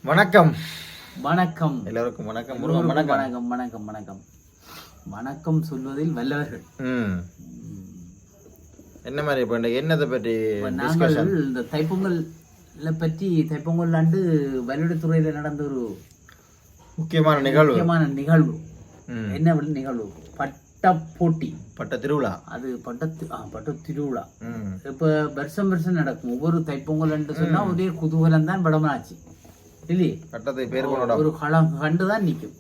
வணக்கம் வணக்கம் எல்லாருக்கும் வணக்கம். வணக்கம் வணக்கம் வணக்கம் வணக்கம் சொல்வதில் வல்லவர்கள். என்ன மாதிரி இப்போ என்னத்தை பற்றி நாங்கள் இந்த தைப்பொங்கல் பற்றி தைப்பொங்கல் ஆண்டு வல்லுடைத்துறையில் நடந்த ஒரு முக்கியமான நிகழ்வு என்ன நிகழ்வு? பட்ட போட்டி, பட்ட திருவிழா. அது பட்ட திருவிழா இப்ப வருஷம் நடக்கும். ஒவ்வொரு தைப்பொங்கல் என்று சொன்னா ஒரே குதூகலம் தான் படமாச்சு இல்லையே. பட்டத்தை பேர் ஒரு களம் கண்டுதான் நிக்கும்.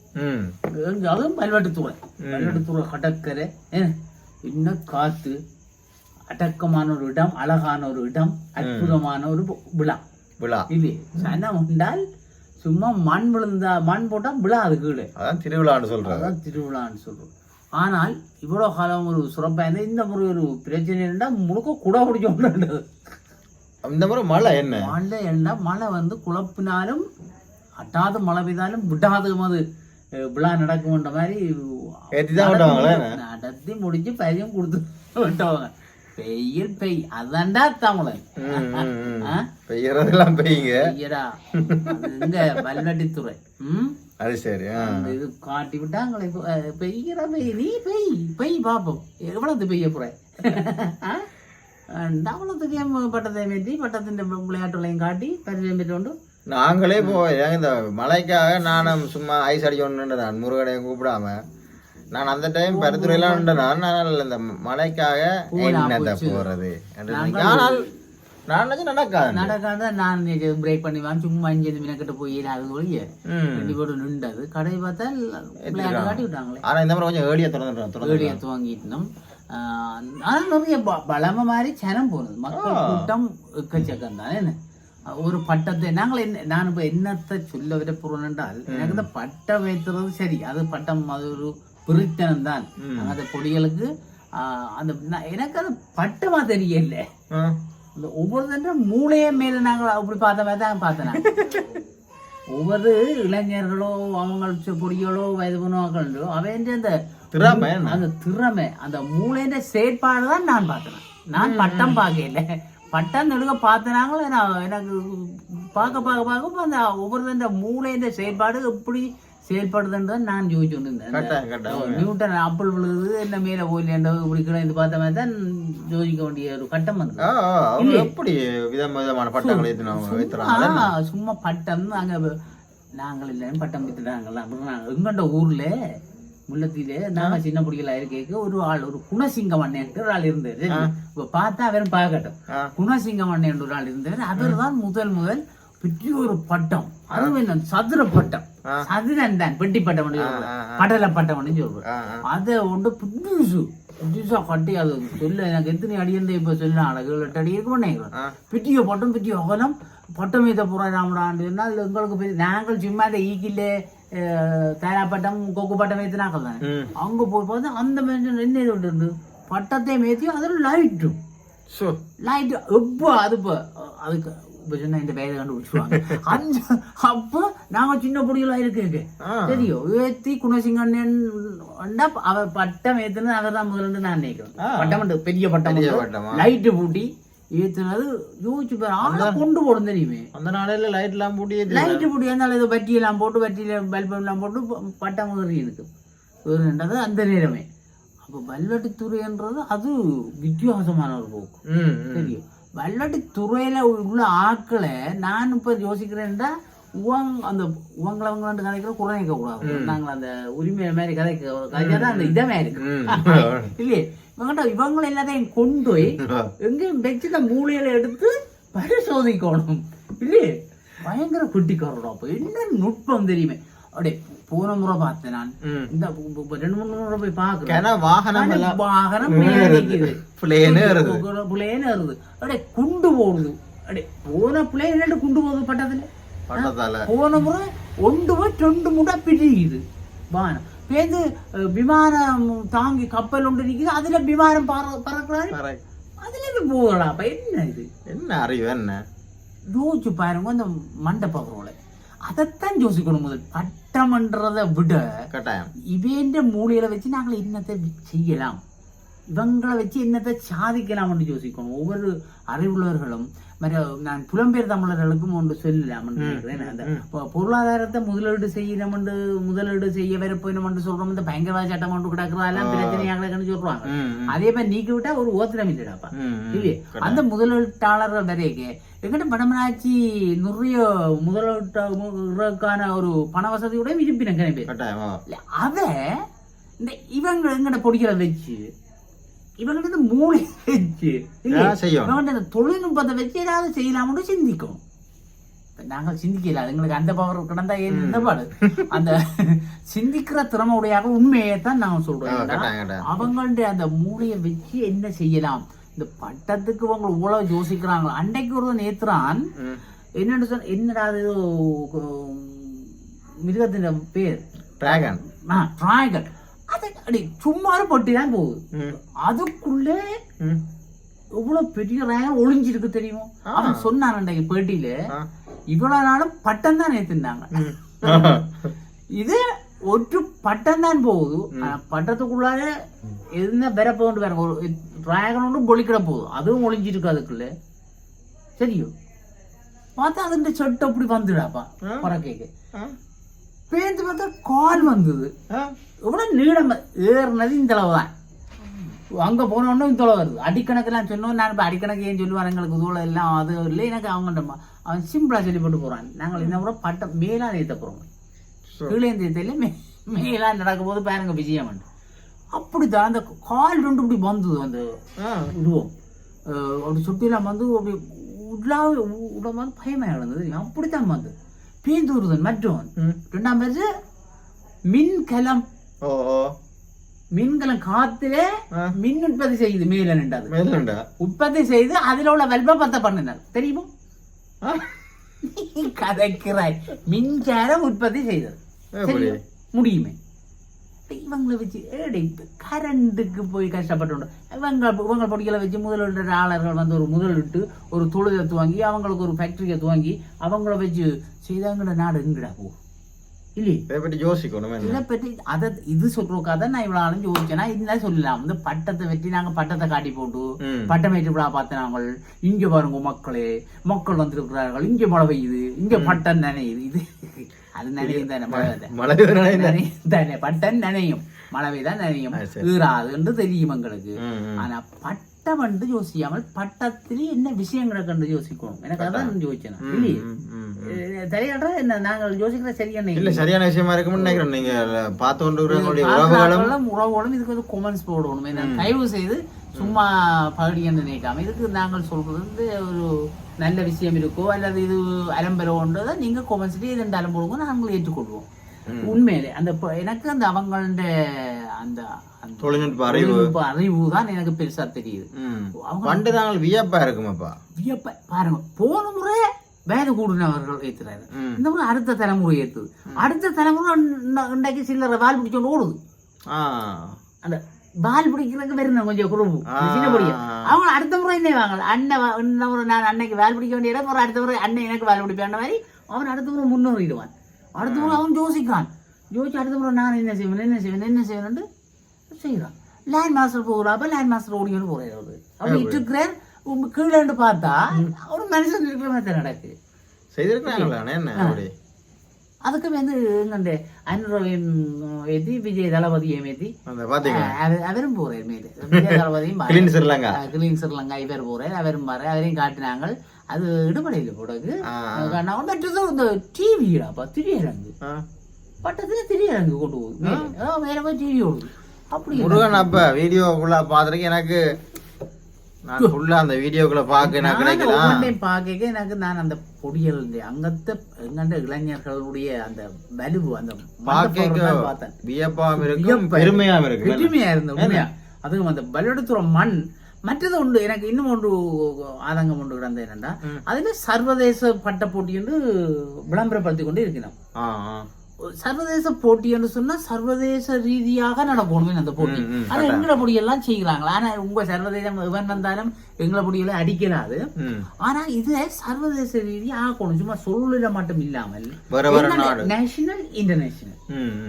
அதுவும் பல்வெட்டுத்துறை கடற்கரை, இன்னும் காத்து, அடக்கமான ஒரு இடம், அழகான ஒரு இடம், அற்புதமான ஒரு விழா இல்லையே. சனம் உண்டால் சும்மா மண் போட்டா விழா அது கீழே. அதான் திருவிழான்னு சொல்றோம். ஆனால் இவ்வளவு காலம் ஒரு சிறப்பா இருந்த இந்த முறை ஒரு பிரச்சனை இருந்தா முழுக்க குடா பிடிச்சோம். இந்த முறை மழை மழை வந்து குழப்பினாலும் அட்டாத மழை பெய்தாலும் விடாத அது விழா நடக்கும்ன்ற மாதிரி நடத்தி முடிச்சு பையன் கொடுத்து விட்டவங்க. பெய் அதான்டா தமிழன் பெய்யறதெல்லாம் பெய்யடா இங்க வல்வெட்டித்துறை. அது சரி. இது காட்டி விட்டாங்களே பெய்கிற நீ பெய் பாப்போம் எவ்வளவு பெய்ய போற. அவ்வளோத்துக்கு பட்டத்தை மேற்றி பட்டத்தின் விளையாட்டுகளையும் காட்டி பரிசயம் பெற்றுக்கொண்டு நாங்களே போய் இந்த மழைக்காக நானும் சும்மா ஐஸ் அடிக்கணுன்னு நான் முருகனையும் கூப்பிடாம நான் அந்த டைம் பருத்துறையெல்லாம் நான் இந்த மழைக்காக என்னத்தை போறது. ஆனால் நான் நடக்காத நான் பிரேக் பண்ணி வாங்க சும்மா அஞ்சு மினக்கிட்ட போய் அது ஒழிய ரெண்டு போட்டு நின்றது. கடை பார்த்தா விளையாட்டு காட்டி விட்டாங்களே. ஆனா இந்த மாதிரி கொஞ்சம் ஏடியா துவங்கிட்டோம். ஆனா நிறைய பலம மாதிரி சனம் போனது. மக்கள் கூட்டம் எக்கச்சக்கம் தானே. ஒரு பட்டத்தை நான் இப்ப என்னத்தை சொல்ல விட போறோம் என்றால், எனக்கு இந்த பட்டம் வைத்துறது சரி, அது பட்டம் அது ஒரு பிரித்தனம் தான். அந்த கொடிகளுக்கு அந்த எனக்கு அது பட்டமா தெரியல. இந்த ஒவ்வொரு மூளையே மேல நாங்கள் அப்படி பார்த்த மாதிரி தான் பார்த்தேன். ஒவ்வொரு இளைஞர்களோ அவங்க பொடிகளோ வயது போனவர்களோ அவன் அந்த திறமை அந்த மூளைன்ற செயற்பாடுதான் நான் பார்த்தேன். நான் பட்டம் பார்க்கல, பட்டம் நெடுக பார்த்தனாங்களே. எனக்கு பார்க்க அந்த ஒவ்வொரு மூளைன்ற செயற்பாடு எப்படி செயல்படுதுன்னு நான் யோசிச்சு கொண்டிருந்தேன். நியூட்டன் ஆப்பிள் விழுது என்ன மேல போயில இப்படி இது பார்த்த மாதிரி தான் யோசிக்க வேண்டிய ஒரு கட்டம் வந்து. சும்மா பட்டம் அங்க நாங்கள் இல்லைன்னு பட்டம் வித்துட்டாங்களா எங்கண்ட ஊர்ல முல்லத்திலே நாங்க சின்ன பிடிக்கல இருக்க ஒரு ஆள், ஒரு குணசிங்கம் அண்ணன் ஒரு ஆள் இருந்தாரு. இப்ப பார்த்தா அவரும் பார்க்கட்டும். குணசிங்கம் அண்ணன் ஒரு ஆள் இருந்தாரு. அவர் தான் முதல் பெரிய ஒரு பட்டம். அதுவும் என்ன சதுர பட்டம், சதுரன் தான், பெட்டி பட்டம் படல பட்டம் சொல்றேன். அதை ஒன்று புதுசா கட்டி அது சொல்ல எனக்கு எத்தனை அடி இருந்த இப்ப சொல்ல 7-8 அடி இருக்கு பண்ணேன். பிட்டியோ பட்டம் பிட்டியோ அகலம் பட்டம் ஏத்த போறோம் ராமடான்னு எங்களுக்கு பெரிய. நாங்கள் சும்மா இந்த ஈக்கிலே தேராப்பட்டம் கொக்கு பட்டம் ஏத்தினாக்கள் தானே. அங்க போய் பார்த்தா அந்த மனுஷன் என்ன இருந்து பட்டத்தை மேத்தி அதுல லைட்டு எப்போ அது அதுக்கு சொன்னா இந்த பேரை கண்டுபிடிச்சுவாங்க. அப்போ நாங்க சின்ன பொடிகளா இருக்கு தெரியும் ஏத்தி குணசிங்கண்ணன் அவர் பட்டம் ஏத்துனது அவர் தான் முதல்ல நான் நினைக்கிறேன். பட்டம் பெரிய பட்டம் லைட்டு பூட்டி ஏத்துனது யோசிச்சு பேர் ஆளா கொண்டு போடும் தெரியுமே. அந்த நாளையில லைட் எல்லாம் பூட்டி இருந்தாலும் ஏதோ பட்டி எல்லாம் போட்டு பட்டியில பல்பம் எல்லாம் போட்டு பட்டம் முதறி இருக்கு அந்த நேரமே. அப்ப வல்வெட்டித்துறைன்றது அது வித்தியாசமான ஒரு போக்கு தெரியும். வல்வெட்டித்துறையில உள்ள ஆட்களை நான் இப்ப யோசிக்கிறேன்டா அந்த உவங்களவங்க கதைக்கிற குறை நிற்க கூடாது. நாங்கள் அந்த உரிமை மாதிரி கதைக்காதான் அந்த இதமே இருக்கு இல்லையே. இவங்களை எல்லாத்தையும் கொண்டு போய் எங்கேயும் வச்சுட்ட மூலையில எடுத்து பரிசோதிக்கணும் இல்லையே. பயங்கர குட்டிக்காரோட அப்ப என்ன நுட்பம் தெரியுமே. அப்படியே போன முறை பார்த்தேன் நான். இந்த 2-3 முறை போய் பாக்குறேன். வாகனம் புலேன்னு வருது. அப்படியே குண்டு போடுது. அப்படியே போன பிள்ளைங்க குண்டு போகுது பட்டத்துல. போன முறை 1-2 முறை பிடிக்குது வானம் பேருந்து. விமானம் தாங்கி கப்பல் ஒன்று நிக்குது. அதுல விமானம் பறக்கிறாரு. அதுல போகலாம். அப்ப என்ன இது என்ன அறிவு என்ன யோசிச்சு பாருங்க. அந்த மண்டை பகரோல அதைத்தான் யோசிக்கணும். முதல் பட்டம்ன்றதை விட கட்டாயம் இவேண்ட மூலையில வச்சு நாங்கள் என்னத்தை செய்யலாம், இவங்களை வச்சு என்னத்தை சாதிக்கலாம்னு யோசிக்கணும். ஒவ்வொரு அறிவுள்ளவர்களும் நான் புலம்பெயர் தமிழர்களுக்கும் ஒன்று சொல்லலாம் நினைக்கிறேன். அந்த பொருளாதாரத்தை முதலீடு செய்ய வரப்போய் சொல்றோம். இந்த பயங்கரவாத சட்டம் ஒன்று கிடக்குறதெல்லாம் பிரச்சனையாக சொல்றாங்க. அதே மாதிரி நீக்கி விட்டா ஒரு ஓத்திரம் இல்லடாப்பா இல்லையே. அந்த முதலீட்டாளர்கள் வரைக்கு எங்கிட்ட படமனாச்சி நிறைய முதலீட்டுக்கான ஒரு பண வசதியோட இருப்பின அத இந்த இவங்க எங்கட பொடிகளை வச்சு இவங்க மூளை வச்சு இவங்க தொழில்நுட்பத்தை வச்சு ஏதாவது செய்யலாம்னு சிந்திக்கும். நாங்கள் சிந்திக்கல, எங்களுக்கு அந்த பவர் கிடந்தா என்ன பாடு. அந்த சிந்திக்கிற திறமை உடையாக உண்மையைத்தான் நாங்க சொல்றோம். அவங்களுடைய அந்த மூளையை வச்சு என்ன செய்யலாம், இந்த பட்டத்துக்கு அவங்க இவ்வளவு யோசிக்கிறாங்க. அன்றைக்கு ஒரு நேத்துறான் என்னன்னு சொன்ன என்னடா மிருகத்தின் பேர் டிராகன். அது சும்மாரு பொட்டிதான் போகுது. அதுக்குள்ளே இவ்வளவு பெரிய ரேகன் ஒளிஞ்சிருக்கு தெரியுமோ. அவன் சொன்னான் அன்றைக்கு பேட்டியில இவ்வளவு நாளும் பட்டம் தான் ஏத்துனாங்க. இது ஒரு பட்டம் தான் போகுது. பட்டத்துக்குள்ளார என்ன பெற போட்டு வேற ஒரு டிராகன் ஒன்று பொழிக்கிட போகுது. அதுவும் ஒளிஞ்சிருக்கு அதுக்குள்ள. சரியோ பார்த்தா அது சொட்டு அப்படி வந்துடாப்பா பறக்கைக்கு பேந்து பார்த்தா கால் வந்தது. எவ்வளவு நீளம் ஏறினது இந்த அளவுதான். அங்க போனோன்னு இந்த அளவு வருது. அடிக்கணக்கெல்லாம் சொன்னோம். நான் இப்ப அடிக்கணக்கு ஏன் சொல்லுவான் எங்களுக்கு தூளம் எல்லாம் அது இல்லை. எனக்கு அவங்க அவன் சிம்பிளா சொல்லி போட்டு போறான். நாங்கள் என்ன கூட பட்டம் மேலா ஏற்ற போறோம். கீழே தேர்தல மேலா நடக்கும் போது பாருங்க விஜயம் அப்படித்தான் அந்த கால் ரெண்டு இப்படி வந்தது. அந்த உருவம் அப்படி சுட்டிலாம் வந்து அப்படி உடம்பு வந்து பயமா இருந்தது. அப்படித்தான் வந்து பேந்தூருதன் மற்றவன் ரெண்டாம் பேரு மின்கலம். மின்கலம் காத்துல மின் உற்பத்தி செய்யுது. மேல நின்றது உற்பத்தி செய்து அதுல உள்ள வெல்பத்தை பண்ணினார் தெரியுமோ. கதைக்கிறாய் மின்சாரம் உற்பத்தி செய்தது முடியுமே. இவங்களை வச்சு கரண்டுக்கு போய் கஷ்டப்பட்டு இவங்க பொடிகளை வச்சு முதலீட்டாளர்கள் வந்து ஒரு முதலிட்டு ஒரு தொழிலை துவங்கி அவங்களுக்கு ஒரு ஃபேக்டரியை துவங்கி அவங்கள வச்சு செய்தாங்கட நாடு எங்கடா போ இல்லையே. இதை பற்றி யோசிக்கணும். இதை பற்றி அதை இது சொல்றதுக்காக நான் இவ்வளவு நாளும் யோசிச்சேன்னா இதுதான் சொல்லலாம். இந்த பட்டத்தை வெட்டி நாங்க பட்டத்தை காட்டி போட்டு பட்டம் ஏற்று விழா பார்த்து நாங்கள் இங்க பாருங்க மக்கள் வந்திருக்கிறார்கள், இங்க மழை பெய்யுது, இங்க பட்டம் நனையுது. இது அது நினையும் தானே மழை தானே பட்டம் நினையும் மழவைதான் நினையும் ஈராது என்று தெரியும் எங்களுக்கு. ஆனா பட்டம் வந்து யோசிக்காமல் பட்டத்திலே என்ன விஷயங்களை கண்டு யோசிக்கணும். எனக்கு அதான் யோசிச்சேன் இல்லையே. சரியாடா என்ன நாங்கள் யோசிக்கிற சரியான விஷயமா இருக்கும்னு நினைக்கிறோம். நீங்க பார்த்து கொண்டு உறவுகளும் இதுக்கு வந்து கொமெண்ட்ஸ் போடணும். என்ன தயவு செய்து சும்மா பகுதி என்று நினைக்காம இதுக்கு நாங்கள் சொல்றது வந்து ஒரு நல்ல விஷயம் இருக்கோ அல்லது இது அலம்பலோன்றதை நீங்க கொமெண்ட்ஸ் இது அலம்புடுங்க நாங்கள் ஏற்றுக்கொள்வோம். உண்மையிலே அந்த எனக்கு அந்த அவங்களோட அந்த தொழில்நுட்ப அறிவு தான் எனக்கு பெருசா தெரியுது. வியப்பா இருக்குமாப்பா. வியப்பா பாருங்க, போன முறை வேத கூடினவர்கள் ஏத்துறாரு, இந்த முறை அடுத்த தலைமுறை ஏத்துது. அடுத்த தலைமுறை இன்றைக்கு சிலரை வால் பிடிச்சோண்டு ஓடுது. அந்த பால் பிடிக்கிறதுக்கு வருங்க கொஞ்சம் குறும்பு சின்ன பிடிக்கும். அவங்க அடுத்த முறை என்ன வாங்கல அண்ணன் நான் அன்னைக்கு வால் பிடிக்க வேண்டிய இடம் அடுத்த முறை அண்ணன் எனக்கு வால் பிடிப்பேன் மாதிரி அவன் அடுத்த முறை முன்னேறிடுவான். அடுத்த முறை அவன் யோசிக்கிறான். யோசிச்சு அடுத்த முறை நான் என்ன செய்வேன் செய்யறான். லேண்ட் மாஸ்டர் போகிறாப்ப லேண்ட் மாஸ்டர் ஓடிக்கொண்டு போறாரு. அப்படி இருக்கிறார். கீழே பார்த்தா ஒரு மனுஷன் இருக்கிற மாதிரி நடக்கு செய்திருக்கிறாங்க. அதுக்கு வந்து எங்க அனுரவின் ஏத்தி விஜய் தளபதியும் ஏத்தி அவரும் போறாரு. மேலே விஜய் தளபதியும் கிளீன் ஸ்ரீலங்கா இவர் போறாரு. அவரும் பாரு அவரையும் காட்டினாங்க. அது இடுபடையில போடுறது இந்த டிவிடாப்பா திரியரங்கு பட்டத்துல திரியரங்கு கொண்டு போகுது. வேற போய் டிவி ஓடுது. அப்படி முருகன் அப்ப வீடியோக்குள்ள பாத்துருக்கு. எனக்கு நான் ஃபுல்லா அந்த வீடியோக்குள்ள பாக்க எனக்கு நான் அந்த பொடியல் அங்கத்த எங்கண்ட இளைஞர்களுடைய அந்த வலுவு அந்த பார்த்தேன். வியப்பாவும் இருக்கும் பெருமையாவும் இருக்கு. பெருமையா இருந்த உண்மையா அதுவும் அந்த பலெடுத்துற மண். மற்றது உண்டு எனக்கு இன்னும் ஒன்று ஆதங்கம் ஒன்று கிடந்த என்னன்னா அதுல சர்வதேச பட்ட போட்டி என்று விளம்பரப்படுத்திக் கொண்டு இருக்கிறோம். சர்வதேச போட்டி என்று சொன்னா சர்வதேச ரீதியாக நடக்கணும் அந்த போட்டி. ஆனா எங்களை பொடியெல்லாம் செய்கிறாங்களா. ஆனா உங்க சர்வதேசம் இவன் வந்தாலும் எங்களை பொடியெல்லாம் அடிக்கிறாது. ஆனா இது சர்வதேச ரீதியா ஆகணும். சும்மா சொல்லுல மட்டும் இல்லாமல் நேஷனல் இன்டர்நேஷனல்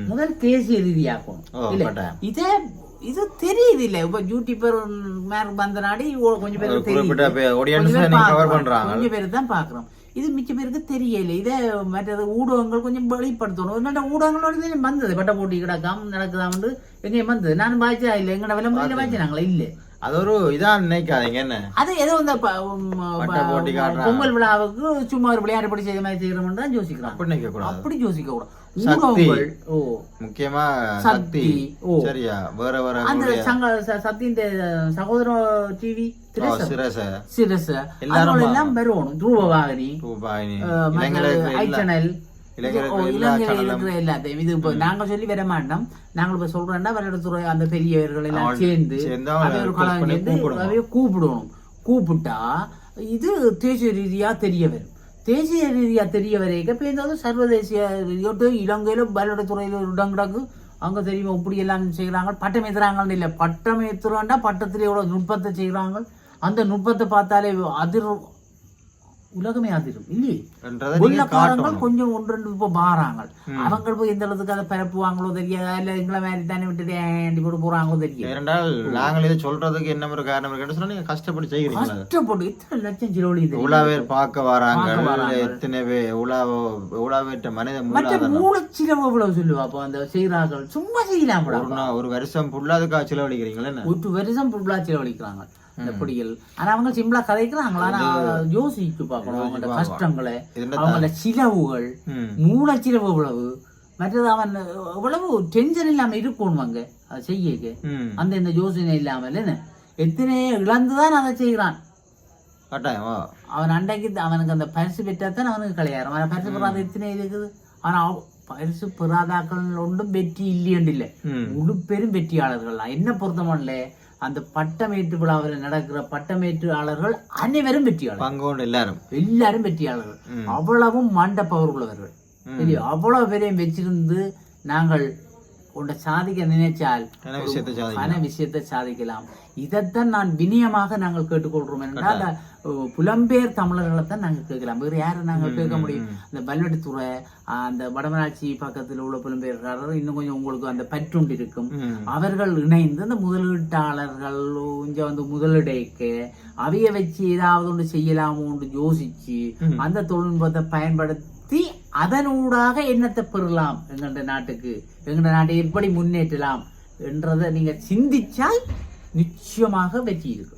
முதல் தேசிய ரீதியாகணும். இல்ல இதே இது தெரியுது இல்ல இப்ப யூடியூபர் மேல வந்த நாடி கொஞ்சம் பேருக்கு குறிப்பிட்ட தெரியுது audience கொஞ்சம் நீங்க cover பேர் பண்றாங்க. கொஞ்சம் பேர் தான் பாக்குறோம் இது மிச்ச பேருக்கு தெரியல இதை மற்றது ஊடகங்கள் கொஞ்சம் வெளிப்படுத்தணும் என்னோட ஊடகங்களோட வந்தது பட்ட போட்டி கிடக்காம நடக்குதா வந்து எங்கேயும் வந்தது நான் பாய்ச்சா இல்லை எங்கட விளம்பரம் பாய்ச்சினாங்களா இல்ல அது ஒரு இதா நினைக்காதீங்க என்ன அது ஏதோ இந்த பட்ட போட்டி காட்டுறாங்க. பொங்கல் விழாவுக்கு சும்மா ஒரு விளையாட்டு படி செய்த மாதிரி செய்யறோம் தான் யோசிக்கிறாங்க அப்படி நினைக்க கூடாது. அப்படி யோசிக்க கூடாது சக்தி. ஊடகங்கள் ஓ முக்கியமா சக்தி. சக்தி ஓ. சரியா வேற வேற அந்த சத்தியின் சகோதர டிவி சிரச சிரஸ் எல்லாரும் எல்லாம் வருவோம் துருவவாகினி ரூபாயினி ஐச்சனல் இளைஞர்கள் இளைஞர்கள் இருக்கிற எல்லாத்தையும் இது இப்போ நாங்க சொல்லி வர மாட்டோம் நாங்க இப்ப சொல்றோம்னா விளையாட்டுத்துறை அந்த பெரியவர்கள் எல்லாம் சேர்ந்து அதை ஒரு கலம் சேர்ந்து அதையே கூப்பிடணும் கூப்பிட்டா இது தேசிய ரீதியா தெரிய வரும் தேசிய ரீதியா தெரிய வரைக்கும் இப்போ ஏதாவது சர்வதேசிய இலங்கையில விளையாட்டுத்துறையில ஒரு இடம் கிடக்கு அங்க தெரியுமா இப்படி எல்லாம் செய்யறாங்க பட்டம் ஏத்துறாங்கன்னு இல்லை பட்டம் ஏத்துறாண்டா பட்டத்துல எவ்வளவு நுட்பத்தை செய்யறாங்க அந்த நுட்பத்தை பார்த்தாலே உலகமே அதிரும் இல்லையே வெள்ளக்காரங்கள் கொஞ்சம் ஒன்று இப்ப மாறாங்க அவங்க போய் எந்த அளவுக்கு அதை பரப்புவாங்களோ தெரியாது இல்ல எங்களை மாதிரி தானே விட்டுட்டு போட்டு போறாங்களோ தெரியாது ஏனென்றால் நாங்கள் இதை சொல்றதுக்கு என்ன ஒரு காரணம் இருக்குன்னு சொன்னா நீங்க கஷ்டப்பட்டு செய்கிறீங்க கஷ்டப்பட்டு இத்தனை லட்சம் செலவழி உலாவேர் பார்க்க வராங்க எத்தனை பேர் உலாவேற்ற மனித மற்ற மூலச்சிலவு இவ்வளவு சொல்லுவா அப்போ அந்த செய்யறாங்க சும்மா செய்யலாம் ஒரு வருஷம் ஃபுல்லா அதுக்காக செலவழிக்கிறீங்களா ஒரு வருஷம் ஃபுல்லா செலவழிக்கிறாங்க இந்த பொடிகள் ஆனா அவங்க சிம்பிளா கதைக்கிறாங்களா ஆனா யோசிச்சு பார்க்கணும் அவங்களோட கஷ்டங்களை அவங்களோட சிலவுகள் மூலச்சிலவு எவ்வளவு மற்றது அவன் எவ்வளவு டென்ஷன் இல்லாம இருக்கணும் அங்க அதை செய்ய அந்த இந்த யோசனை இல்லாம இல்லைன்னு எத்தனையோ இழந்துதான் அதை செய்யறான் அவன் அண்டைக்கு அவனுக்கு அந்த பரிசு பெற்றாத்தான் அவனுக்கு கிடையாது அவன் பரிசு பெறாத எத்தனை இருக்குது ஆனா பரிசு பெறாதாக்கள் ஒன்றும் வெற்றி இல்லையண்டில்லை முழு பெரும் வெற்றியாளர்கள் என்ன பொருத்தமானல அந்த பட்டமேற்று விழாவில் நடக்கிற பட்டமேற்றாளர்கள் அனைவரும் வெற்றியாளர்கள் எல்லாரும் வெற்றியாளர்கள் அவ்வளவும் மண்ட பவர் உள்ளவர்கள் அவ்வளவு பேரையும் வச்சிருந்து நாங்கள் உன்னை சாதிக்க நினைச்சால் பல விஷயத்தை சாதிக்கலாம் இதைத்தான் நான் வினயமாக நாங்கள் கேட்டுக்கொள்றோம் என்றால் புலம்பெயர் தமிழர்களை தான் நாங்கள் கேட்கலாம் வேறு யாரும் நாங்கள் கேட்க முடியும் இந்த பல்வெட்டுத்துறை அந்த வடமராட்சி பக்கத்தில் உள்ள புலம்பெயர்காரர் இன்னும் கொஞ்சம் உங்களுக்கு அந்த பற்றுண்டு இருக்கும் அவர்கள் இணைந்து அந்த முதலீட்டாளர்கள் இங்க வந்து முதலீடைக்கு அவைய வச்சு ஏதாவது ஒன்று செய்யலாமோ யோசிச்சு அந்த தொழில்நுட்பத்தை பயன்படுத்தி அதனூடாக என்னத்தை பெறலாம் எங்கள்ட நாட்டுக்கு எங்கள்ட நாட்டை எப்படி முன்னேற்றலாம் என்றதை நீங்க சிந்திச்சால் நிச்சயமாக வெற்றி இருக்கு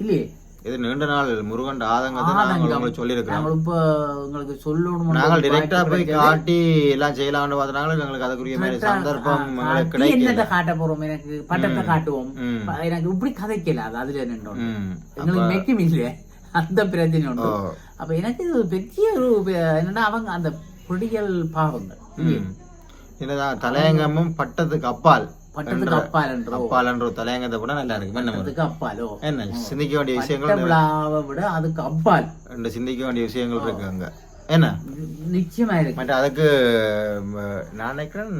இல்லையே இது நீண்ட நாள் முருகன் ஆதங்கத்தை சொல்லியிருக்கோம் இப்ப உங்களுக்கு சொல்லணும் நாங்கள் டைரக்டா போய் காட்டி எல்லாம் செய்யலாம்னு பார்த்தனால எங்களுக்கு அதுக்குரிய மாதிரி சந்தர்ப்பம் என்னத்தை காட்ட போறோம் எனக்கு பட்டத்தை காட்டுவோம் எனக்கு இப்படி கதைக்கல அது அதுல நின்றோம் எங்களுக்கு மெக்கும் இல்லையே அந்த பிரச்சனை உண்டு அப்ப எனக்கு இது பெரிய ஒரு என்னன்னா அவங்க அந்த பொடிகள் பாவங்கள் என்னதான் தலையங்கமும் பட்டத்துக்கு அப்பால் அப்பால் என்ற தலையங்கத்தை கூட நல்லா இருக்கு அப்பாலோ என்ன சிந்திக்க வேண்டிய விஷயங்கள் விட அதுக்கு அப்பால் சிந்திக்க வேண்டிய விஷயங்கள் இருக்கு அங்க என்ன நிச்சயமா இருக்கு மற்ற அதுக்கு நான் நினைக்கிறேன்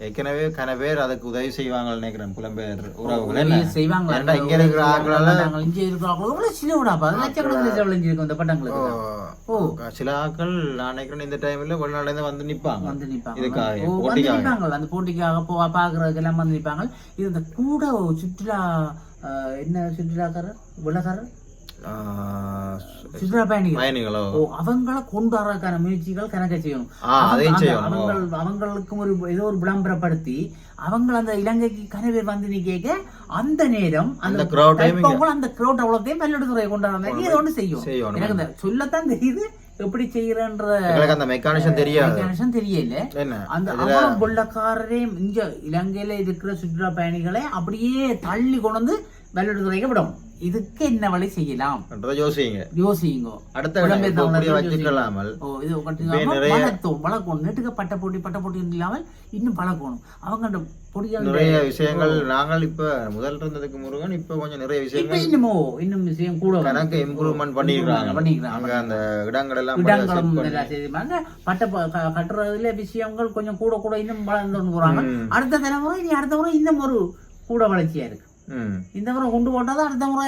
ஏற்கனவே கன பேர் அதுக்கு உதவி செய்வாங்கன்னு நினைக்கிறேன் புலம்பெயர் உறவுகள் செய்வாங்க இங்க இருக்கிற ஆட்களால இங்க இருக்கிற சில லட்சக்கணக்கில் இந்த பட்டங்களுக்கு சில ஆட்கள் நான் நினைக்கிறேன் இந்த டைம்ல வெளிநாடுல இருந்து வந்து நிப்பாங்க இதுக்காக அந்த போட்டிக்காக பாக்குறதுக்கு எல்லாம் வந்து நிப்பாங்க இது இந்த கூட சுற்றுலா என்ன சுற்றுலாக்காரர் விளக்காரர் சுற்றுலா பயணிகளோ அவங்கள கொண்டு வரக்கான முயற்சிகள் கணக்க செய்யணும் அவங்களுக்கும் ஒரு ஏதோ ஒரு விளம்பரப்படுத்தி அவங்க அந்த இலங்கைக்கு கனவேர் வந்து நீ கேட்க அந்த நேரம் அந்த கிரௌட் அவ்வளோத்தையும் பல்லுத்துறையை கொண்டு வர மாதிரி ஏதோ ஒன்று செய்யும் எனக்கு சொல்லத்தான் தெரியுது எப்படி செய்யறன்ற அந்த மெக்கானிசம் தெரியல அந்த அவ்வளவு பொள்ளக்காரரே இங்க இலங்கையில இருக்கிற சுற்றுலா பயணிகளை அப்படியே தள்ளி கொண்டு வந்து வெள்ளத்துறைக்கு விடும் இதுக்கு என்ன வழி செய்யலாம் யோசிங்க வளர்க்கணும் நெட்டுக்கு பட்ட போட்டி இல்லாமல் இன்னும் பழக்கணும் அவங்க நிறைய விஷயங்கள் நாங்கள் இப்ப முதல் இருந்ததுக்கு முருகன் இப்ப கொஞ்சம் நிறைய விஷயங்கள் இன்னும் விஷயம் கூட கணக்கு இம்ப்ரூவ்மெண்ட் பண்ணிருக்காங்க அந்த இடங்கள் எல்லாம் பட்ட கட்டுறதுல விஷயங்கள் கொஞ்சம் கூட கூட இன்னும் வளர்ந்து போறாங்க அடுத்த தலைமுறை இனி அடுத்த முறை இன்னும் ஒரு கூட வளர்ச்சியா இருக்கு இந்த முறை கொண்டு போட்டாதான் அடுத்த முறை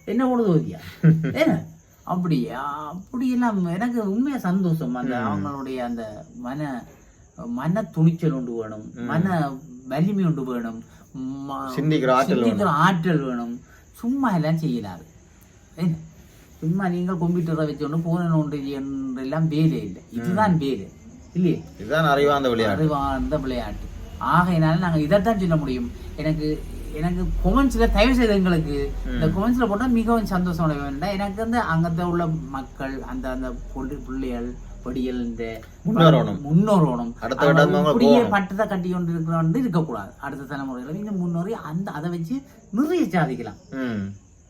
என்ன கொண்டு ஊதியா ஏன்னா அப்படி எல்லாம் எனக்கு உண்மையா சந்தோஷம் அந்த அவங்களுடைய அந்த மன துணிச்சல் ஒன்று வேணும் மன வலிமை ஒன்று வேணும், சிந்திக்கிற ஆற்றல் வேணும். சும்மா எல்லாம் செய்யலாது. சும்மா நீங்கள் கம்ப்யூட்டரை வச்சோன்னு போன ஒன்று என்றெல்லாம் வேலை இல்லை. இதுதான் வேலை இல்லையே, இதுதான் அறிவார்ந்த விளையாட்டு. ஆகையினால நாங்கள் இதைத்தான் சொல்ல முடியும். எனக்கு கொமெண்ட்ஸில் தயவு செய்து எங்களுக்கு இந்த கொமெண்ட்ஸில் போட்டால் மிகவும் சந்தோஷம் வேண்டாம். எனக்கு வந்து அங்கே உள்ள மக்கள் அந்த பிள்ளைகள் படிகள் இந்த முன்னோரோணும் அப்படியே பட்டத்தை கட்டி கொண்டு இருக்கிற இருக்கக்கூடாது. அடுத்த தலைமுறையில் இன்னும் முன்னோரி அதை வச்சு நிறைய சாதிக்கலாம்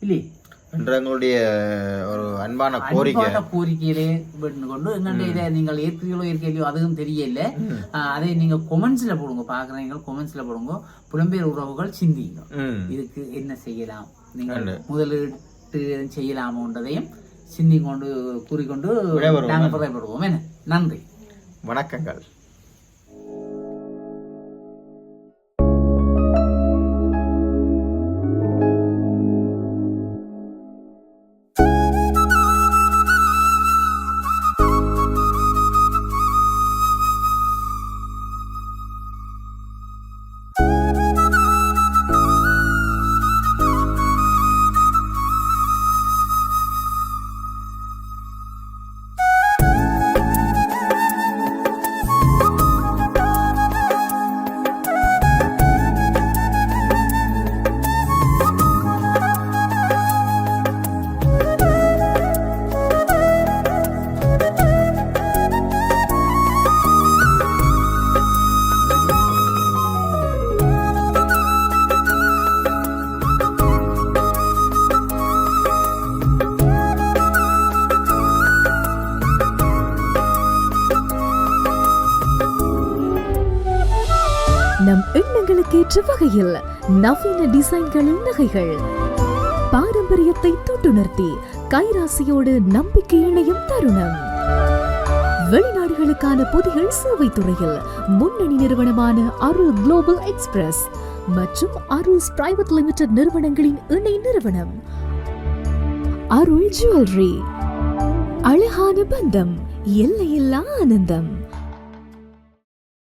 இல்லையே எங்களுடைய ஒரு அன்பான கோரிக்கையிலே கொண்டு எங்களுடைய நீங்கள் ஏற்கலையோ அதுவும் தெரியல. அதை நீங்க கொமெண்ட்ஸ்ல போடுங்க, பாக்குறீங்க கொமெண்ட்ஸ்ல போடுங்க. புலம்பெயர் உறவுகள் சிந்திங்க, இதுக்கு என்ன செய்யலாம், நீங்கள் முதலீட்டு செய்யலாமோன்றதையும் சிந்தி கொண்டு கூறிக்கொண்டு நாங்கள் புறப்படுவோம். என்ன, நன்றி, வணக்கங்கள். நம் எண்ணங்களுக்கேற்ற வகையில் நவீன டிசைன்களின் நகைகள், பாரம்பரியத்தை தொட்டுணர்த்தி கைராசியோடு நம்பிக்கை இணையும் தருணம். வெளிநாடுகளுக்கான பொதிகள் சேவை துறையில் முன்னணி நிறுவனமான அருள் குளோபல் எக்ஸ்பிரஸ் மற்றும் அருள்ஸ் பிரைவேட் லிமிடெட் நிறுவனங்களின் இணை நிறுவனம் அருள் ஜுவல்லரி. அழகான பந்தம், எல்லையில்லா ஆனந்தம்.